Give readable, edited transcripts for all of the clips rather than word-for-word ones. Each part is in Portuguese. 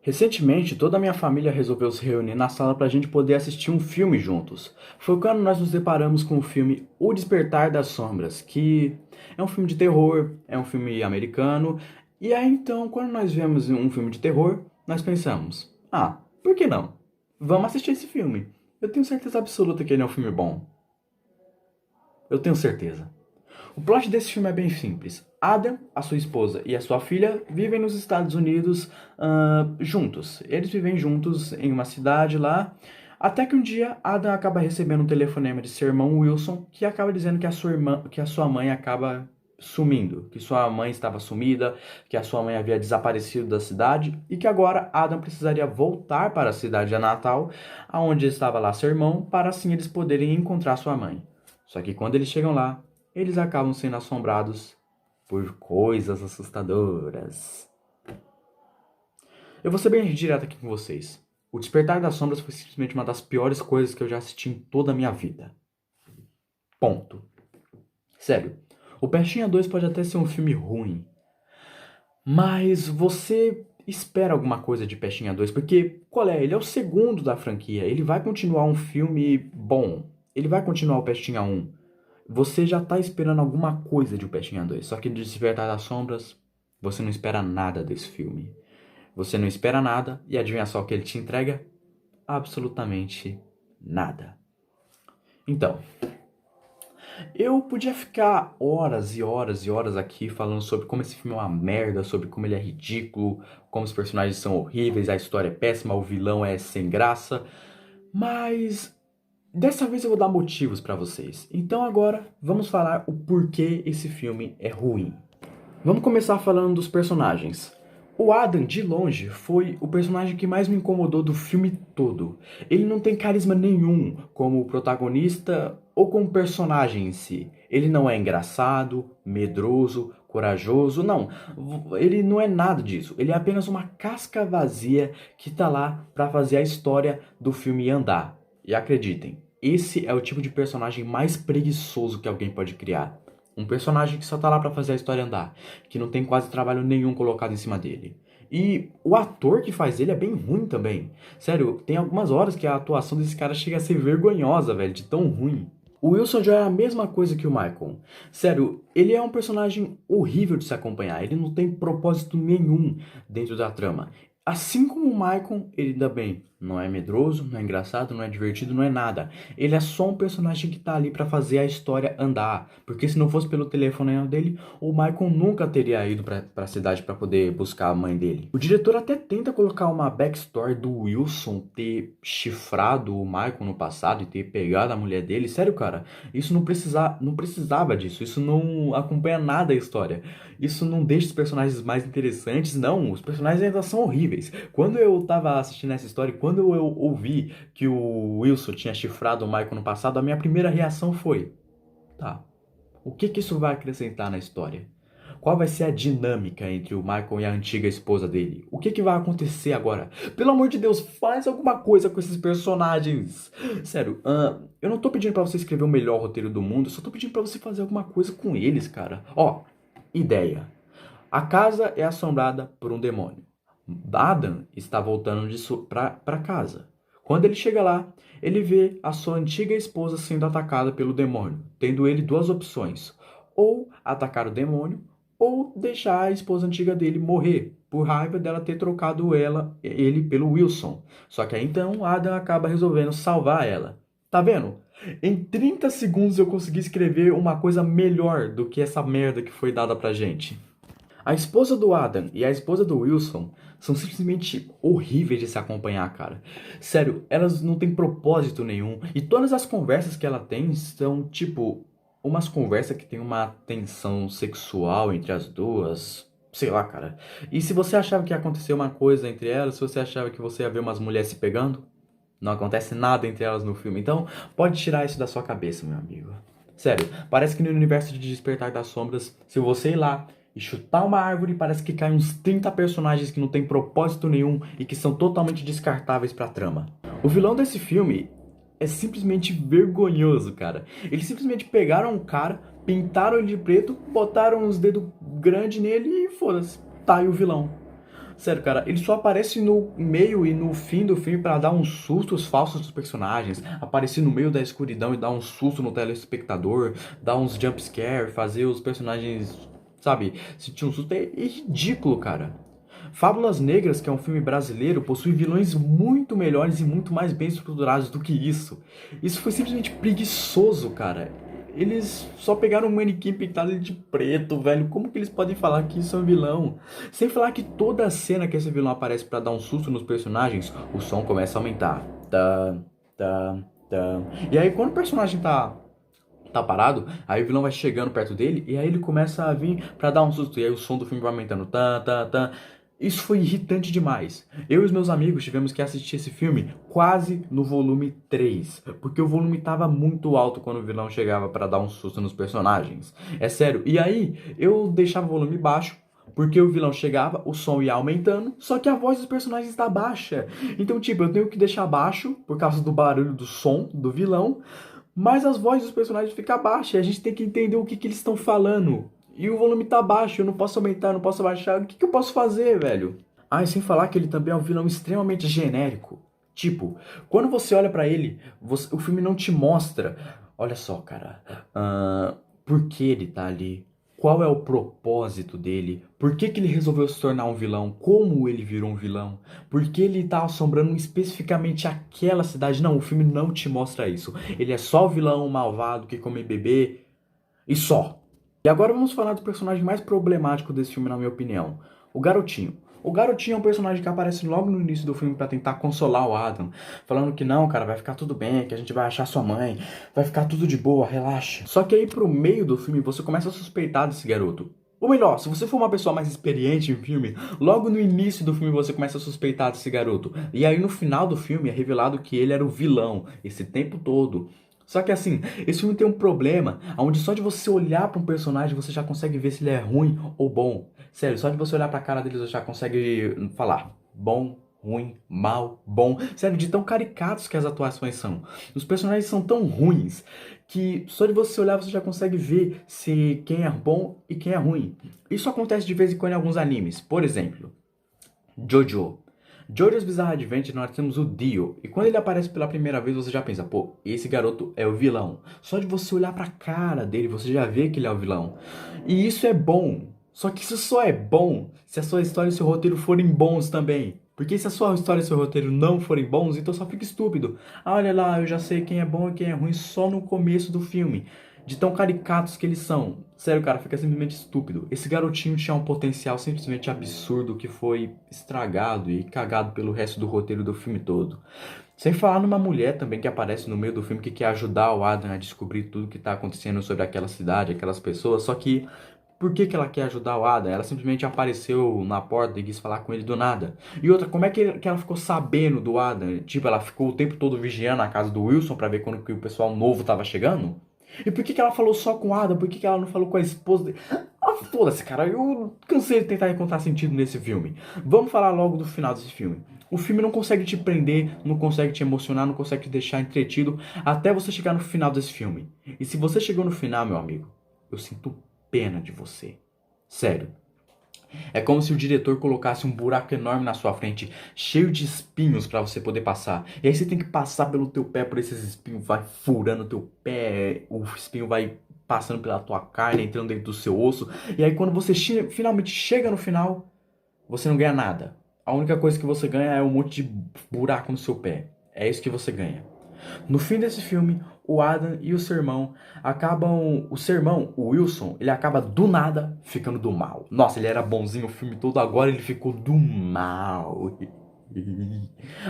Recentemente, toda a minha família resolveu se reunir na sala para a gente poder assistir um filme juntos. Foi quando nós nos deparamos com o filme O Despertar das Sombras, que é um filme de terror, é um filme americano. E aí então, quando nós vemos um filme de terror, nós pensamos: por que não? Vamos assistir esse filme. Eu tenho certeza absoluta que ele é um filme bom. Eu tenho certeza. O plot desse filme é bem simples. Adam, a sua esposa e a sua filha vivem nos Estados Unidos juntos. Eles vivem juntos em uma cidade lá, até que um dia Adam acaba recebendo um telefonema de seu irmão Wilson, que acaba dizendo que a sua mãe acaba sumindo, que sua mãe estava sumida, que a sua mãe havia desaparecido da cidade e que agora Adam precisaria voltar para a cidade natal, aonde estava lá seu irmão, para assim eles poderem encontrar sua mãe. Só que quando eles chegam lá, eles acabam sendo assombrados por coisas assustadoras. Eu vou ser bem direto aqui com vocês. O Despertar das Sombras foi simplesmente uma das piores coisas que eu já assisti em toda a minha vida. Ponto. Sério, o Pestinha 2 pode até ser um filme ruim, mas você espera alguma coisa de Pestinha 2, porque, qual é? Ele é o segundo da franquia, ele vai continuar um filme bom, ele vai continuar o Pestinha 1. Você já tá esperando alguma coisa de O Pestinha 2, só que de Despertar das Sombras, você não espera nada desse filme. Você não espera nada, e adivinha só o que ele te entrega? Absolutamente nada. Então, eu podia ficar horas e horas e horas aqui falando sobre como esse filme é uma merda, sobre como ele é ridículo, como os personagens são horríveis, a história é péssima, o vilão é sem graça, mas dessa vez eu vou dar motivos pra vocês. Então agora vamos falar o porquê esse filme é ruim. Vamos começar falando dos personagens. O Adam, de longe, foi o personagem que mais me incomodou do filme todo. Ele não tem carisma nenhum como protagonista ou como personagem em si. Ele não é engraçado, medroso, corajoso, não. Ele não é nada disso. Ele é apenas uma casca vazia que tá lá pra fazer a história do filme andar. E acreditem, esse é o tipo de personagem mais preguiçoso que alguém pode criar. Um personagem que só tá lá pra fazer a história andar, que não tem quase trabalho nenhum colocado em cima dele. E o ator que faz ele é bem ruim também. Sério, tem algumas horas que a atuação desse cara chega a ser vergonhosa, velho, de tão ruim. O Wilson já é a mesma coisa que o Michael. Sério, ele é um personagem horrível de se acompanhar. Ele não tem propósito nenhum dentro da trama. Assim como o Michael, ele ainda bem, não é medroso, não é engraçado, não é divertido, não é nada. Ele é só um personagem que tá ali pra fazer a história andar. Porque se não fosse pelo telefonema dele, o Michael nunca teria ido pra cidade pra poder buscar a mãe dele. O diretor até tenta colocar uma backstory do Wilson ter chifrado o Michael no passado e ter pegado a mulher dele. Sério, cara, isso não precisava disso. Isso não acompanha nada a história. Isso não deixa os personagens mais interessantes, não. Os personagens ainda são horríveis. Quando eu tava assistindo essa história, quando eu ouvi que o Wilson tinha chifrado o Michael no passado, a minha primeira reação foi: tá, o que que isso vai acrescentar na história? Qual vai ser a dinâmica entre o Michael e a antiga esposa dele? O que que vai acontecer agora? Pelo amor de Deus, faz alguma coisa com esses personagens. Sério, eu não tô pedindo pra você escrever o melhor roteiro do mundo, eu só tô pedindo pra você fazer alguma coisa com eles, cara. Ó, ideia. A casa é assombrada por um demônio. Adam está voltando para casa. Quando ele chega lá, ele vê a sua antiga esposa sendo atacada pelo demônio, tendo ele duas opções: ou atacar o demônio, ou deixar a esposa antiga dele morrer, por raiva dela ter trocado ele pelo Wilson. Só que aí então Adam acaba resolvendo salvar ela. Tá vendo? Em 30 segundos eu consegui escrever uma coisa melhor do que essa merda que foi dada pra gente. A esposa do Adam e a esposa do Wilson são simplesmente horríveis de se acompanhar, cara. Sério, elas não têm propósito nenhum. E todas as conversas que ela tem são, tipo, umas conversas que tem uma tensão sexual entre as duas. Sei lá, cara. E se você achava que ia acontecer uma coisa entre elas, se você achava que você ia ver umas mulheres se pegando, não acontece nada entre elas no filme. Então, pode tirar isso da sua cabeça, meu amigo. Sério, parece que no universo de Despertar das Sombras, se você ir lá e chutar uma árvore, parece que caem uns 30 personagens que não tem propósito nenhum e que são totalmente descartáveis pra trama. O vilão desse filme é simplesmente vergonhoso, cara. Eles simplesmente pegaram um cara, pintaram ele de preto, botaram uns dedos grandes nele e foda-se, tá aí o vilão. Sério, cara, ele só aparece no meio e no fim do filme pra dar uns sustos falsos dos personagens, aparecer no meio da escuridão e dar um susto no telespectador, dar uns jump scare, fazer os personagens, sabe, sentir um susto. É ridículo, cara. Fábulas Negras, que é um filme brasileiro, possui vilões muito melhores e muito mais bem estruturados do que isso. Isso foi simplesmente preguiçoso, cara. Eles só pegaram um manequim pintado de preto, velho. Como que eles podem falar que isso é um vilão? Sem falar que toda a cena que esse vilão aparece pra dar um susto nos personagens, o som começa a aumentar. Tá, tá, tá. E aí quando o personagem tá parado, aí o vilão vai chegando perto dele e aí ele começa a vir pra dar um susto. E aí o som do filme vai aumentando. Tá, tá, tá. Isso foi irritante demais. Eu e os meus amigos tivemos que assistir esse filme quase no volume 3, porque o volume estava muito alto quando o vilão chegava para dar um susto nos personagens. É sério. E aí eu deixava o volume baixo, porque o vilão chegava, o som ia aumentando, só que a voz dos personagens está baixa. Então, tipo, eu tenho que deixar baixo por causa do barulho do som do vilão, mas as vozes dos personagens ficam baixas e a gente tem que entender o que, que eles estão falando. E o volume tá baixo, eu não posso aumentar, eu não posso abaixar. O que, que eu posso fazer, velho? Ah, e sem falar que ele também é um vilão extremamente genérico. Tipo, quando você olha pra ele, o filme não te mostra. Olha só, cara. Por que ele tá ali? Qual é o propósito dele? Por que, que ele resolveu se tornar um vilão? Como ele virou um vilão? Por que ele tá assombrando especificamente aquela cidade? Não, o filme não te mostra isso. Ele é só o vilão malvado que come bebê e só. E agora vamos falar do personagem mais problemático desse filme, na minha opinião. O Garotinho. O Garotinho é um personagem que aparece logo no início do filme pra tentar consolar o Adam, falando que não, cara, vai ficar tudo bem, que a gente vai achar sua mãe, vai ficar tudo de boa, relaxa. Só que aí pro meio do filme você começa a suspeitar desse garoto. Ou melhor, se você for uma pessoa mais experiente em filme, logo no início do filme você começa a suspeitar desse garoto. E aí no final do filme é revelado que ele era o vilão esse tempo todo. Só que assim, esse filme tem um problema, onde só de você olhar para um personagem você já consegue ver se ele é ruim ou bom. Sério, só de você olhar para a cara dele você já consegue falar bom, ruim, mal, bom. Sério, de tão caricatos que as atuações são. Os personagens são tão ruins que só de você olhar você já consegue ver se quem é bom e quem é ruim. Isso acontece de vez em quando em alguns animes. Por exemplo, Jojo. Jojo's Bizarre Adventure, nós temos o Dio. E quando ele aparece pela primeira vez, você já pensa, pô, esse garoto é o vilão. Só de você olhar pra cara dele, você já vê que ele é o vilão. E isso é bom. Só que isso só é bom se a sua história e o seu roteiro forem bons também. Porque se a sua história e o seu roteiro não forem bons, então só fica estúpido. Ah, olha lá, eu já sei quem é bom e quem é ruim só no começo do filme. De tão caricatos que eles são. Sério, cara, fica simplesmente estúpido. Esse garotinho tinha um potencial simplesmente absurdo que foi estragado e cagado pelo resto do roteiro do filme todo. Sem falar numa mulher também que aparece no meio do filme que quer ajudar o Adam a descobrir tudo que tá acontecendo sobre aquela cidade, aquelas pessoas, só que por que que ela quer ajudar o Adam? Ela simplesmente apareceu na porta e quis falar com ele do nada. E outra, como é que ela ficou sabendo do Adam? Tipo, ela ficou o tempo todo vigiando a casa do Wilson pra ver quando que o pessoal novo tava chegando? E por que que ela falou só com o Adam? Por que que ela não falou com a esposa dele? Ah, foda-se, cara. Eu cansei de tentar encontrar sentido nesse filme. Vamos falar logo do final desse filme. O filme não consegue te prender, não consegue te emocionar, não consegue te deixar entretido até você chegar no final desse filme. E se você chegou no final, meu amigo, eu sinto pena de você. Sério. É como se o diretor colocasse um buraco enorme na sua frente, cheio de espinhos pra você poder passar. E aí você tem que passar pelo teu pé por esses espinhos, vai furando o teu pé, o espinho vai passando pela tua carne, entrando dentro do seu osso. E aí quando você finalmente chega no final, você não ganha nada. A única coisa que você ganha é um monte de buraco no seu pé. É isso que você ganha. No fim desse filme, o Adam e o seu irmão acabam. O seu irmão, o Wilson, ele acaba do nada ficando do mal. Nossa, ele era bonzinho o filme todo, agora ele ficou do mal.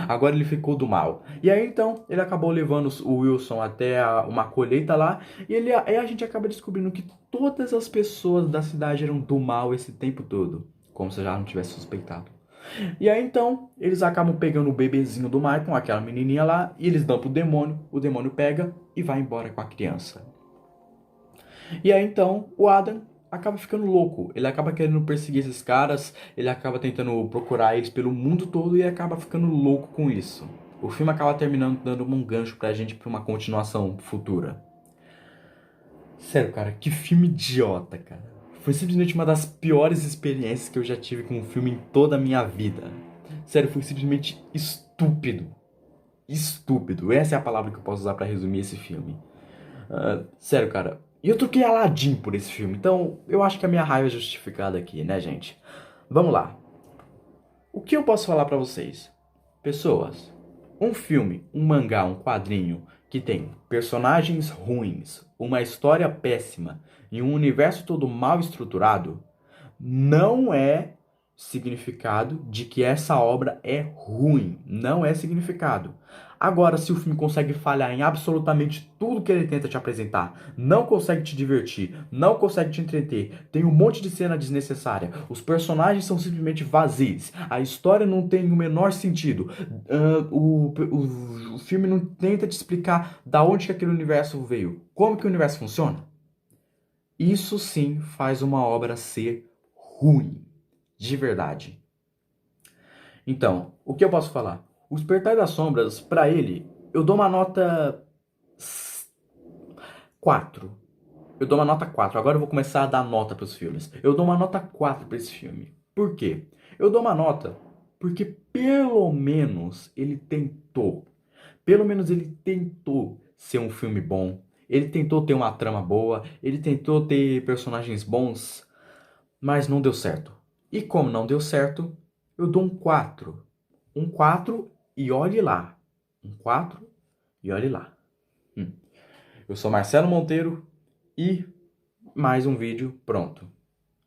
Agora ele ficou do mal. E aí então, ele acabou levando o Wilson até uma colheita lá. E aí a gente acaba descobrindo que todas as pessoas da cidade eram do mal esse tempo todo. Como se eu já não tivesse suspeitado. E aí então, eles acabam pegando o bebezinho do Michael, aquela menininha lá, e eles dão pro demônio, o demônio pega e vai embora com a criança. E aí então, o Adam acaba ficando louco, ele acaba querendo perseguir esses caras, ele acaba tentando procurar eles pelo mundo todo e acaba ficando louco com isso. O filme acaba terminando dando um gancho pra gente pra uma continuação futura. Sério, cara, que filme idiota, cara. Foi simplesmente uma das piores experiências que eu já tive com um filme em toda a minha vida. Sério, foi simplesmente estúpido. Estúpido. Essa é a palavra que eu posso usar pra resumir esse filme. Sério, cara. E eu troquei Aladdin por esse filme, então eu acho que a minha raiva é justificada aqui, né, gente? Vamos lá. O que eu posso falar pra vocês? Pessoas, um filme, um mangá, um quadrinho que tem personagens ruins, uma história péssima e um universo todo mal estruturado não é significado de que essa obra é ruim. Não é significado. Agora, se o filme consegue falhar em absolutamente tudo que ele tenta te apresentar, não consegue te divertir, não consegue te entreter, tem um monte de cena desnecessária, os personagens são simplesmente vazios, a história não tem o menor sentido, o filme não tenta te explicar da onde que aquele universo veio, como que o universo funciona, isso sim faz uma obra ser ruim. De verdade. Então, o que eu posso falar? O Despertar das Sombras, pra ele, eu dou uma nota 4. Eu dou uma nota 4. Agora eu vou começar a dar nota pros filmes. Eu dou uma nota 4 pra esse filme. Por quê? Eu dou uma nota porque pelo menos ele tentou. Pelo menos ele tentou ser um filme bom. Ele tentou ter uma trama boa. Ele tentou ter personagens bons. Mas não deu certo. E como não deu certo, eu dou um 4. Um 4 e olhe lá. Um 4 e olhe lá. Eu sou Marcelo Monteiro e mais um vídeo pronto.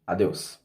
Adeus.